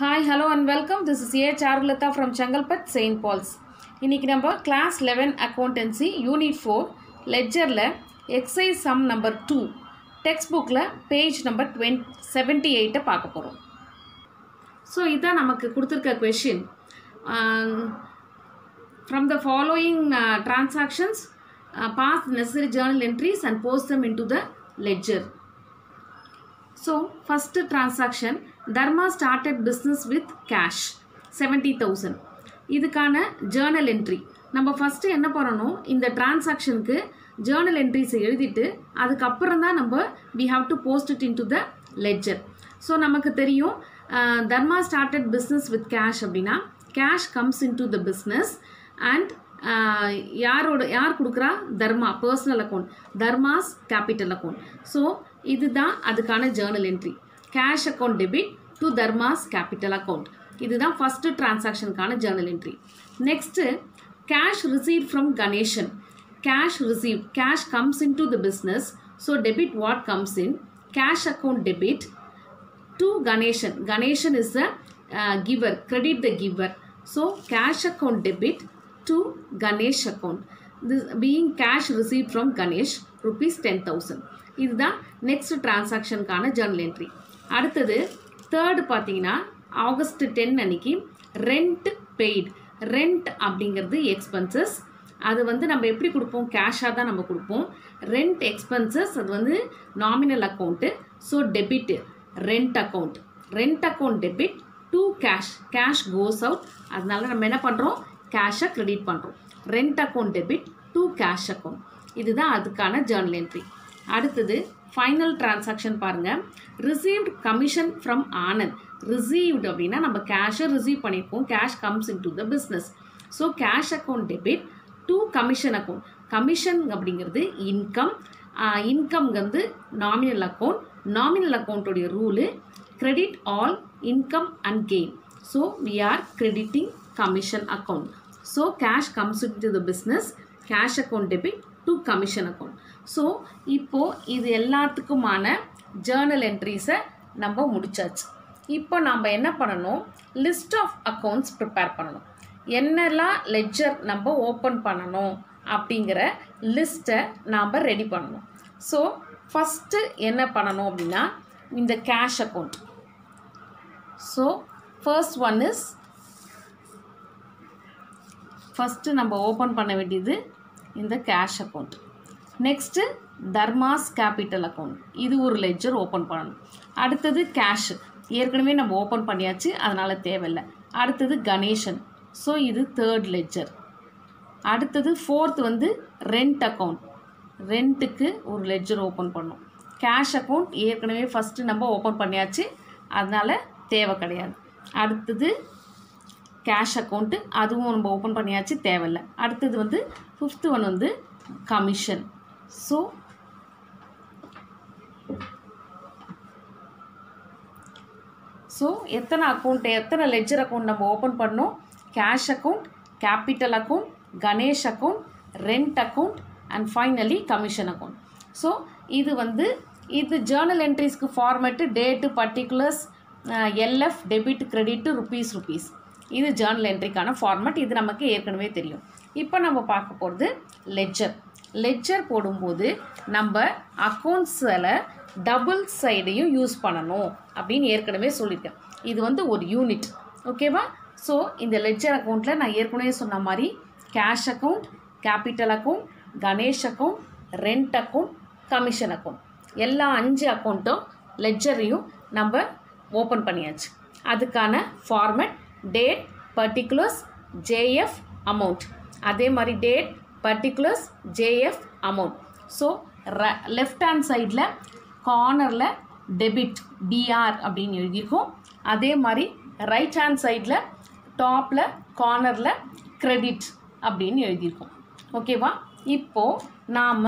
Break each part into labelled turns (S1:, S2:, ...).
S1: Hi, hello and welcome. This is A. Charulata from Changalpat, St. Paul's. இன்னைக்கு நம்ம class 11 accountancy unit 4 ledgerல exercise sum number 2 textbookல page number 78 பார்க்க போறோம். So இதான் நமக்கு கொடுத்திருக்க question. From the following transactions, pass necessary journal entries and post them into the ledger. So first transaction, Dharma started business with cash 70,000. இதுக்கான journal entry. நம்ம first என்ன பண்ணணும், இந்த transactionக்கு journal entries எழுதிட்டு அதுக்கு அப்புறம் தான் நம்ம we have to post it into the ledger. So நமக்கு தெரியும் Dharma started business with cash அப்படினா cash comes into the business and யார் கொடுக்குறா, Dharma personal account, Dharma's capital account. So இதுதான் அதுக்கான journal entry, cash account debit to Dharma's capital account. இதுதான் first டிரான்சாக்ஷனுக்கான journal entry. Next cash receive from Ganesan. Cash receive, cash comes in to the business, so debit what comes in, cash account debit to Ganesan. Ganesan is the giver, credit the giver. So cash account debit to Ganesh account. This being cash received from Ganesh rupees 10,000. இதுதான் next transaction கான journal entry. அடுத்தது third பார்த்தீங்கன்னா August 10 அன்னைக்கு rent paid. rent அப்படிங்கிறது expenses. அது வந்து நம்ம எப்படி கொடுப்போம், கேஷாக தான் நம்ம கொடுப்போம். rent expenses அது வந்து nominal account. So debit rent account. rent account debit to cash. cash goes out. அதனால நம்ம என்ன பண்ணுறோம், கேஷை கிரெடிட் பண்ணுறோம். Rent account debit to cash account. இதுதான் அதுக்கான ஜேர்னல் என்ட்ரி. அடுத்தது ஃபைனல் டிரான்சாக்ஷன் பாருங்கள், received commission from Anand. Received அப்படின்னா நம்ம கேஷை ரிசீவ் பண்ணியிருக்கோம், cash comes in to the business. So cash account debit to commission account. Commission அப்படிங்கிறது இன்கம், இன்கம் வந்து நாமினல் அக்கௌண்ட். நாமினல் அக்கௌண்ட்டுடைய rule credit all income and gain. So we are crediting commission account. So cash comes into the business, cash account debit to commission account. So இப்போ இது எல்லாத்துக்குமான journal entries நம்ம முடிச்சாச்சு. இப்போ நம்ம என்ன பண்ணணும், list of accounts prepare பண்ணணும். என்னெல்லாம் ledger நம்ம open பண்ணணும் அப்படிங்கிற லிஸ்ட்டை நாம் ரெடி பண்ணணும். ஸோ ஃபஸ்ட்டு என்ன பண்ணணும் அப்படின்னா இந்த cash account. So first one is, first நம்ம ஓப்பன் பண்ண வேண்டியது இந்த cash account. Next Dharma's capital account, இது ஒரு லெட்ஜர் ஓப்பன் பண்ணணும். அடுத்தது கேஷ், ஏற்கனவே நம்ம ஓப்பன் பண்ணியாச்சு அதனால் தேவையில்லை. அடுத்தது கணேஷன், ஸோ இது தேர்ட் லெட்ஜர். அடுத்தது ஃபோர்த் வந்து ரெண்ட் அக்கௌண்ட், ரெண்ட்டுக்கு ஒரு லெட்ஜர் ஓப்பன் பண்ணணும். கேஷ் அக்கௌண்ட் ஏற்கனவே ஃபஸ்ட்டு நம்ம ஓப்பன் பண்ணியாச்சு அதனால் தேவை கிடையாது. அடுத்தது கேஷ் அக்கௌண்ட்டு, அதுவும் நம்ம ஓப்பன் பண்ணியாச்சு, தேவையில்லை. அடுத்தது வந்து ஃபிஃப்த்து ஒன் வந்து கமிஷன். ஸோ எத்தனை அக்கௌண்ட், எத்தனை லெட்ஜர் அக்கௌண்ட் நம்ம ஓப்பன் பண்ணோம், cash account, capital account, Ganesh account, rent account and finally commission account. So இது வந்து இது ஜேர்னல் என்ட்ரிஸ்க்கு format, date, particulars, LF, debit, credit, rupees. இது ஜேர்னல் என்ட்ரிக்கான ஃபார்மேட். இது நமக்கு ஏற்கனவே தெரியும். இப்போ நம்ம பார்க்க போகிறது லெட்ஜர். லெட்ஜர் போடும்போது நம்ம அக்கௌண்ட்ஸில் டபுள் சைடையும் யூஸ் பண்ணணும் அப்படின்னு ஏற்கனவே சொல்லியிருக்கேன். இது வந்து ஒரு யூனிட், ஓகேவா? ஸோ இந்த லெட்ஜர் அக்கௌண்ட்டில் நான் ஏற்கனவே சொன்ன மாதிரி cash account, capital account, Ganesh account, rent account, commission account, எல்லா 5 அக்கௌண்ட்டும் லெட்ஜரையும் நம்ம ஓப்பன் பண்ணியாச்சு. அதுக்கான format date, particulars, JF, amount. அதே மாதிரி date, particulars, JF, amount. So left hand சைடில் கார்னரில் டெபிட், டிஆர் அப்படின்னு எழுதியிருக்கோம். அதே மாதிரி ரைட் ஹேண்ட் சைடில் டாப்பில் கார்னரில் கிரெடிட் அப்படின்னு எழுதியிருக்கோம், ஓகேவா? இப்போது நாம்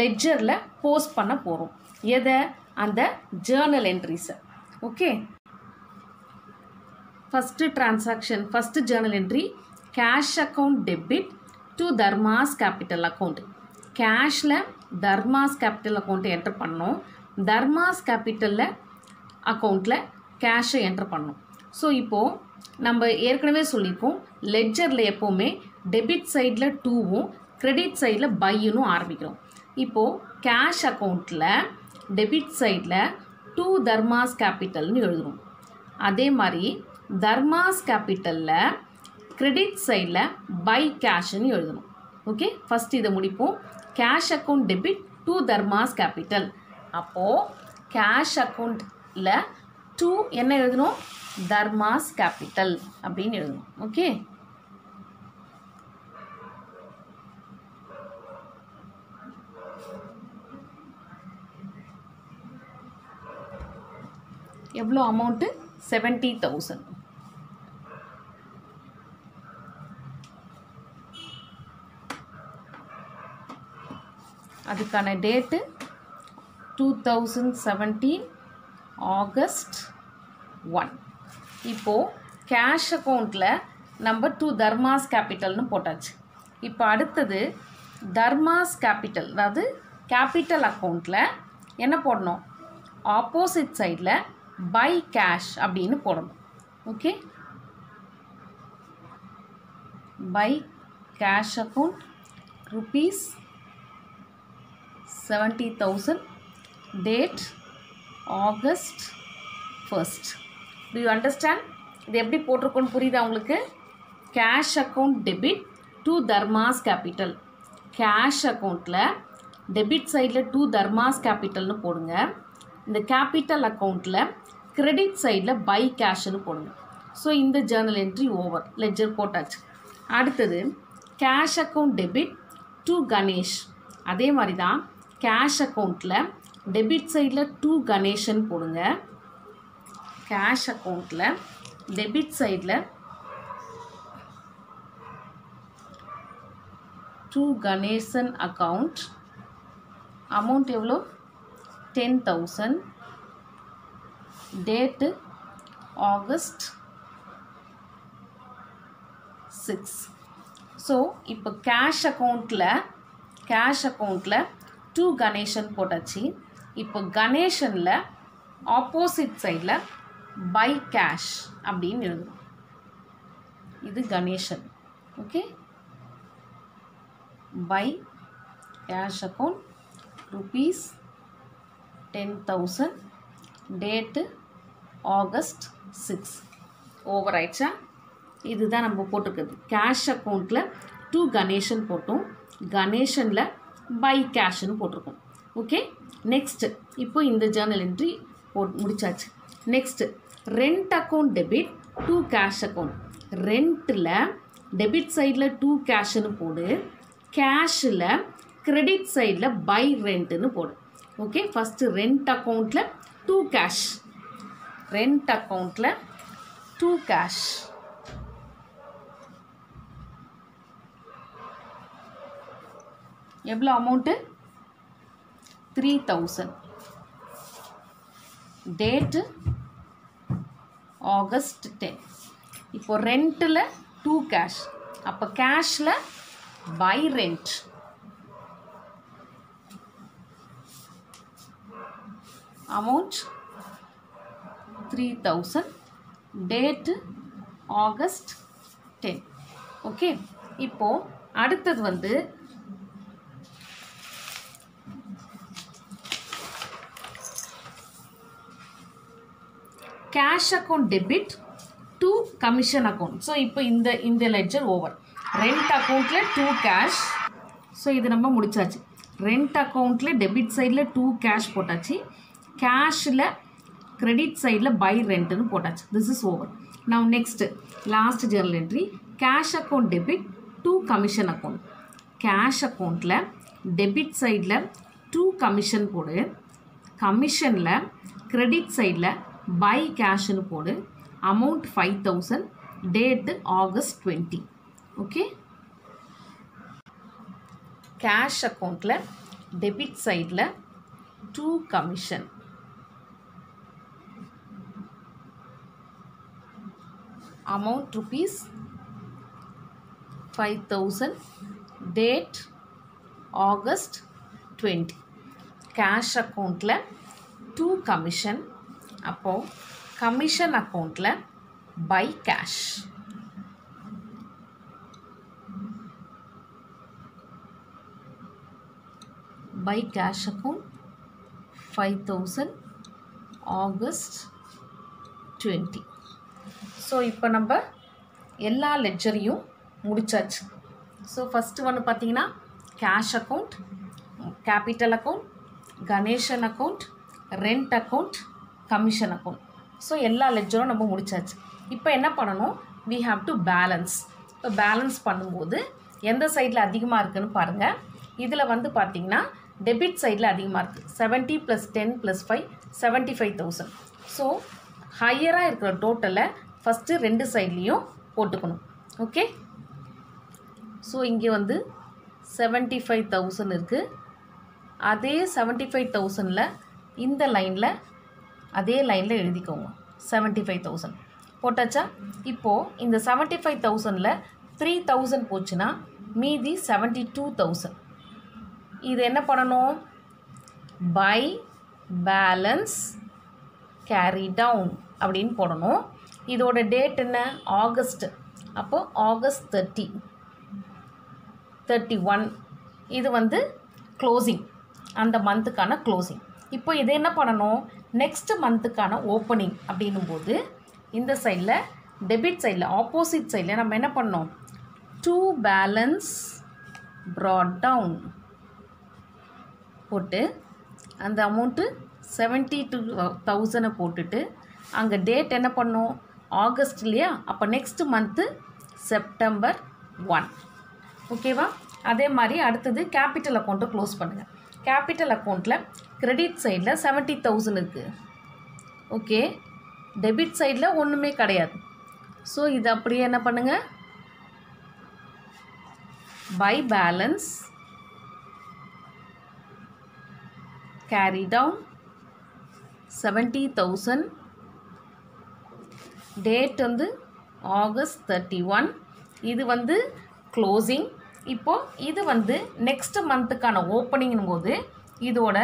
S1: லெட்ஜரில் போஸ்ட் பண்ண போகிறோம் எதை, அந்த ஜேர்னல் என்ட்ரிஸை. Okay, first transaction, first journal entry cash account debit to Dharma's capital account. கேஷில் தர்மாஸ் கேபிட்டல் அக்கௌண்ட்டை என்டர் பண்ணோம், தர்மாஸ் கேபிட்டலில் அக்கௌண்ட்டில் கேஷை என்டர் பண்ணோம். ஸோ இப்போது நம்ம ஏற்கனவே சொல்லியிருக்கோம் லெட்ஜரில் எப்போவுமே டெபிட் சைடில் 2வும் கிரெடிட் சைடில் பையும் ஆரம்பிக்கிறோம். இப்போது கேஷ் அக்கௌண்ட்டில் டெபிட் சைடில் 2 தர்மாஸ் கேபிட்டல்னு எழுதுகிறோம். அதே மாதிரி தர்மாஸ் கேபிட்டலில் கிரெடிட் சைடில் பை கேஷ்னு எழுதணும். ஓகே, ஃபஸ்ட் இதை முடிப்போம். Cash account debit 2 Dharma's capital. அப்போது கேஷ் அக்கௌண்ட்டில் 2 என்ன எழுதணும்? தர்மாஸ் கேபிட்டல் அப்படின்னு எழுதணும். ஓகே, எவ்வளோ அமௌண்ட்டு? 70,000. அதுக்கான டேட்டு 2017 ஆகஸ்ட் 1. இப்போது கேஷ் அக்கௌண்ட்டில் நம்ம 2 தர்மாஸ் கேபிட்டல்னு போட்டாச்சு. இப்போ அடுத்தது தர்மாஸ் கேபிட்டல், அதாவது கேபிட்டல் அக்கௌண்ட்டில் என்ன போடணும்? ஆப்போசிட் சைடில் பை கேஷ் அப்படின்னு போடணும். Okay, by cash account rupees 70,000, date August 1st. Do you understand? இது எப்படி போட்டிருக்கோன்னு புரியுதா உங்களுக்கு? Cash account debit 2 Dharma's capital. Cash அக்கௌண்ட்டில் டெபிட் சைடில் 2 தர்மாஸ் கேபிட்டல்னு போடுங்க. இந்த கேபிட்டல் அக்கௌண்ட்டில் கிரெடிட் சைடில் பை கேஷ்னு போடுங்க. ஸோ இந்த ஜேர்னல் என்ட்ரி ஓவர், லெட்ஜர் போட்டாச்சு. அடுத்தது கேஷ் அக்கௌண்ட் டெபிட் 2 கணேஷ். அதே மாதிரி தான் கேஷ் அக்கௌண்ட்டில் டெபிட் சைடில் 2 கணேஷன் போடுங்க. கேஷ் அக்கௌண்ட்டில் டெபிட் சைடில் 2 கணேசன் அக்கௌண்ட். அமௌண்ட் எவ்வளோ? 10,000. Date August 6. ஸோ இப்போ கேஷ் அக்கௌண்ட்டில் 2 கணேசன் போட்டாச்சு. இப்போ கணேசனில் ஆப்போசிட் சைடில் பை கேஷ் அப்படின்னு எழுதும். இது Ganesan. Okay, by cash account rupees 10,000, date August 6. Over ஆயிடுச்சா? இதுதான் நம்ம போட்டிருக்குது. கேஷ் அக்கௌண்ட்டில் 2 கணேசன் போட்டோம், கணேசனில் பை கேஷ்னு போட்டிருக்கோம். ஓகே, நெக்ஸ்ட்டு இப்போ இந்த ஜேர்னல் என்ட்ரி முடிச்சாச்சு. Next rent account debit 2 cash account. ரெண்ட்டில் டெபிட் சைடில் 2 கேஷ்னு போடு, கேஷில் கிரெடிட் சைடில் பை ரெண்ட்டுன்னு போடு. ஓகே, ஃபஸ்ட்டு ரெண்ட் அக்கௌண்ட்டில் 2 கேஷ். ரெண்ட் அக்கௌண்ட்டில் 2 கேஷ். எவ்வளோ அமௌண்ட்டு? 3,000. Date August 10. இப்போ ரெண்ட்டில் 2 கேஷ், அப்போ கேஷில் by rent. Amount 3,000. Date August 10. Okay, இப்போது அடுத்தது வந்து cash account debit 2 commission account. So இப்போ இந்த லெட்ஜர் ஓவர். ரெண்ட் அக்கௌண்ட்டில் 2 கேஷ். ஸோ இது நம்ம முடிச்சாச்சு. ரெண்ட் அக்கௌண்ட்டில் டெபிட் சைடில் 2 கேஷ் போட்டாச்சு, கேஷில் கிரெடிட் சைடில் பை ரெண்ட்டுன்னு போட்டாச்சு. This is over. Now next last Journal entry cash account debit 2 commission account. Cash அக்கௌண்ட்டில் டெபிட் சைடில் 2 கமிஷன் போடு, கமிஷனில் கிரெடிட் சைடில் பை கேஷ்னு போடு. Amount 5,000. Date August 20. Okay, cash அக்கௌண்ட்டில் டெபிட் சைடில் 2 commission, amount rupees 5,000. Date August 20. Cash அக்கௌண்ட்டில் 2 commission. அப்போது commission அக்கௌண்ட்டில் by cash. By cash account 5,000 August 20. So இப்போ நம்ம எல்லா லெட்ஜரையும் முடிச்சாச்சு. ஸோ ஃபஸ்ட்டு ஒன்று பார்த்தீங்கன்னா cash account, capital account, Ganesan account, rent account, commission account. So எல்லா லெட்ஜரும் நம்ம முடிச்சாச்சு. இப்போ என்ன பண்ணணும், we have to balance. இப்போ பேலன்ஸ் பண்ணும்போது எந்த சைடில் அதிகமாக இருக்குதுன்னு பாருங்கள். இதில் வந்து பார்த்திங்கன்னா டெபிட் சைடில் அதிகமாக இருக்குது. 70 + 10 + 5 75,000. ஸோ ஹையராக இருக்கிற டோட்டலை ஃபஸ்ட்டு ரெண்டு சைட்லேயும் போட்டுக்கணும். ஓகே, ஸோ இங்கே வந்து 75,000 இருக்குது. அதே 75,000ல் இந்த லைனில் அதே லைனில் எழுதிக்கோங்க 75,000 போட்டாச்சா. இப்போது இந்த 75,000ல் 3,000 போச்சுன்னா மீதி 72,000. இது என்ன பண்ணணும், பை பேலன்ஸ் கேரி டவுன் அப்படின்னு போடணும். இதோட டேட் என்ன, ஆகஸ்ட். அப்போது ஆகஸ்ட் 30, 31 இது வந்து க்ளோசிங், அந்த மந்த்துக்கான க்ளோசிங். இப்போ இது என்ன பண்ணணும், நெக்ஸ்ட் மந்த்துக்கான ஓப்பனிங் அப்படின்னும் போது இந்த சைடில் டெபிட் சைடில் ஆப்போசிட் சைடில் நம்ம என்ன பண்ணோம், டு பேலன்ஸ் ப்ராட் டவுன் போட்டு அந்த அமௌண்ட்டு 72,000 போட்டுட்டு அங்கே டேட் என்ன பண்ணோம், ஆகஸ்ட் இல்லையா. அப்போ நெக்ஸ்ட் மந்த்து செப்டம்பர் 1. ஓகேவா. அதே மாதிரி அடுத்தது கேபிட்டல் அக்கௌண்ட்டை க்ளோஸ் பண்ணுங்கள். கேபிட்டல் அக்கௌண்ட்டில் கிரெடிட் சைடில் 70,000 இருக்குது. ஓகே, டெபிட் சைடில் ஒன்றுமே கிடையாது. ஸோ இது அப்படியே என்ன பண்ணுங்கள், by balance carry down 70,000, date வந்து ஆகஸ்ட் 31, இது வந்து க்ளோசிங். இப்போது இது வந்து நெக்ஸ்ட் மந்த்துக்கான ஓப்பனிங்கும் போது இதோட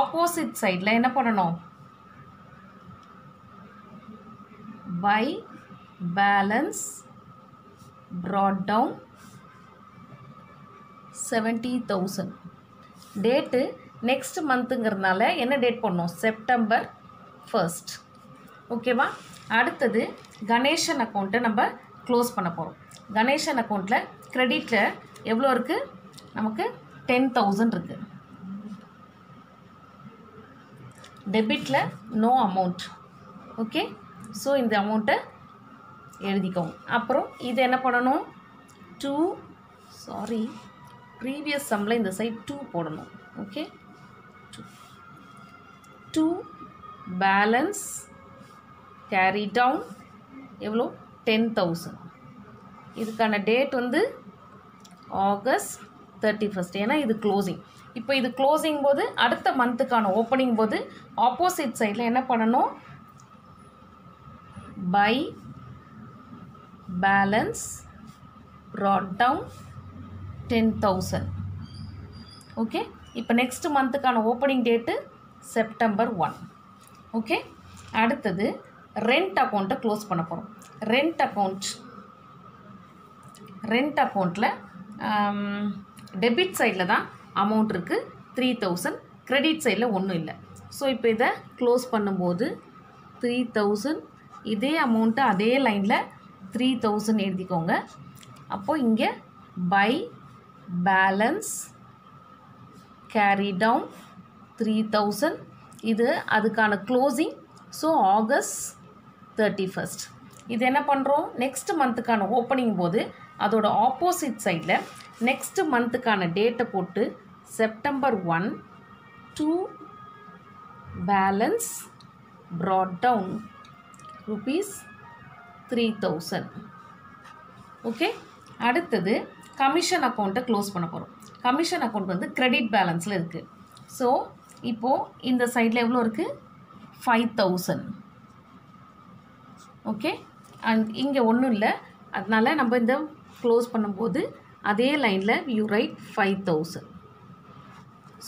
S1: ஆப்போசிட் சைடில் என்ன பண்ணணும், by balance brought down 70,000. Date next மந்த்துங்கிறதுனால என்ன டேட் பண்ணோம், செப்டம்பர் 1. ஓகேவா. அடுத்தது கணேசன் அக்கௌண்ட்டை நம்ம க்ளோஸ் பண்ண போகிறோம். கணேசன் அக்கௌண்ட்டில் க்ரெடிட்டில் எவ்வளோ இருக்குது, நமக்கு 10,000 இருக்குது. டெபிட்டில் நோ அமௌண்ட். ஓகே, ஸோ இந்த அமௌண்ட்டை எழுதிக்கோங்க. அப்புறம் இது என்ன பண்ணணும், ப்ரீவியஸ் சம்மில் இந்த சைட் 2 போடணும். ஓகே, 2 பேலன்ஸ் கேரி டவுன் எவ்வளோ 10,000. இதுக்கான டேட் வந்து ஆகஸ்ட் 31, ஏன்னா இது க்ளோசிங். இப்போ இது க்ளோசிங் போது அடுத்த மந்த்துக்கான ஓப்பனிங் போது ஆப்போசிட் சைடில் என்ன பண்ணணும், by balance brought down 10,000. Okay, இப்போ நெக்ஸ்ட் மந்த்துக்கான ஓப்பனிங் டேட்டு செப்டம்பர் 1. ஓகே, அடுத்தது ரெண்ட் அக்கௌண்ட்டை க்ளோஸ் பண்ண போகிறோம். ரெண்ட் அக்கௌண்ட்டில் டெபிட் சைடில் தான் அமௌண்ட் இருக்குது 3,000, கிரெடிட் சைடில் ஒன்றும் இல்லை. ஸோ இப்போ இதை க்ளோஸ் பண்ணும்போது 3,000, இதே அமௌண்ட்டை அதே லைனில் 3,000 எழுதிக்கோங்க. அப்போது இங்கே பை பேலன்ஸ் கேரி டவுன் 3,000, இது அதுக்கான க்ளோசிங். So August 31. இது என்ன பண்ணுறோம், நெக்ஸ்ட் மந்த்துக்கான ஓப்பனிங் போது அதோட ஆப்போசிட் சைடில் நெக்ஸ்ட் மந்த்துக்கான டேட்டை போட்டு September 1 to balance brought down ₹3,000. Okay, அடுத்தது கமிஷன் அக்கௌண்ட்டை க்ளோஸ் பண்ண போகிறோம். கமிஷன் அக்கௌண்ட் வந்து கிரெடிட் பேலன்ஸில் இருக்குது. ஸோ இப்போது இந்த சைடில் எவ்வளோ இருக்குது, 5,000. ஓகே, அண்ட் இங்கே ஒன்றும் இல்லை, அதனால் நம்ம இந்த க்ளோஸ் பண்ணும்போது அதே லைனில் யூ ரைட் 5,000.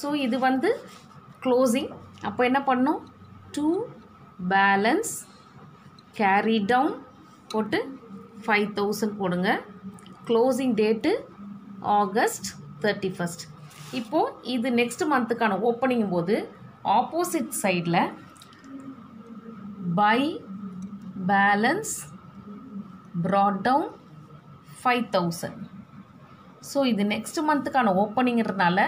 S1: ஸோ இது வந்து க்ளோசிங். அப்போ என்ன பண்ணணும், டு பேலன்ஸ் கேரி டவுன் போட்டு 5000 போடுங்க. Closing date August 31st. இப்போது இது நெக்ஸ்ட் மந்த்துக்கான ஓப்பனிங் போது ஆப்போசிட் சைடில் by balance brought down 5000. So இது நெக்ஸ்ட் மந்த்துக்கான ஓப்பனிங்கிறதுனால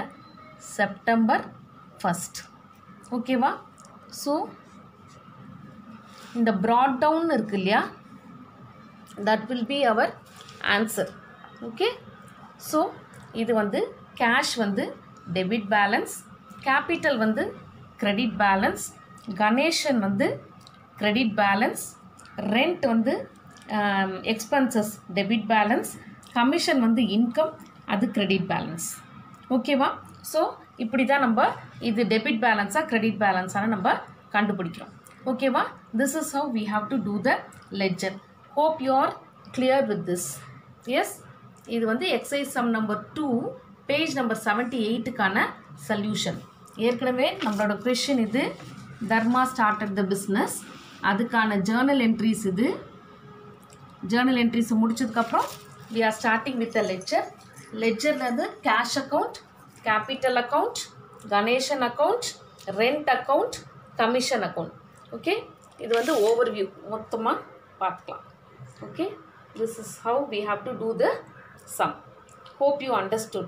S1: செப்டம்பர் 1st. ஓகேவா? ஸோ இந்த brought down இருக்கு இல்லையா, that will be our answer. Okay, so இது வந்து கேஷ் வந்து டெபிட் பேலன்ஸ், கேபிட்டல் வந்து கிரெடிட் பேலன்ஸ், கணேசன் வந்து கிரெடிட் பேலன்ஸ், ரெண்ட் வந்து எக்ஸ்பென்சஸ் டெபிட் பேலன்ஸ், கமிஷன் வந்து இன்கம் அது கிரெடிட் பேலன்ஸ். ஓகேவா? ஸோ இப்படி தான் நம்ம இது டெபிட் பேலன்ஸாக கிரெடிட் பேலன்ஸான நம்ம கண்டுபிடிக்கிறோம். ஓகேவா? This is how we have to do the ledger. Hope you are clear with this. Yes, இது வந்து exercise sum number 2 page number 78க்கான சொல்யூஷன். ஏற்கனவே நம்மளோட கொஷின் இது தர்மா ஸ்டார்டட் த பிஸ்னஸ், அதுக்கான ஜேர்னல் என்ட்ரிஸ் இது. ஜேர்னல் என்ட்ரிஸை முடிச்சதுக்கப்புறம் we are starting with the ledger. லெட்ஜர்லேருந்து cash account, capital account, Ganesan account, rent account, commission account. ஓகே, இது வந்து ஓவர்வியூ மொத்தமாக பார்க்கலாம். Okay, this is how we have to do the sum. Hope you understood.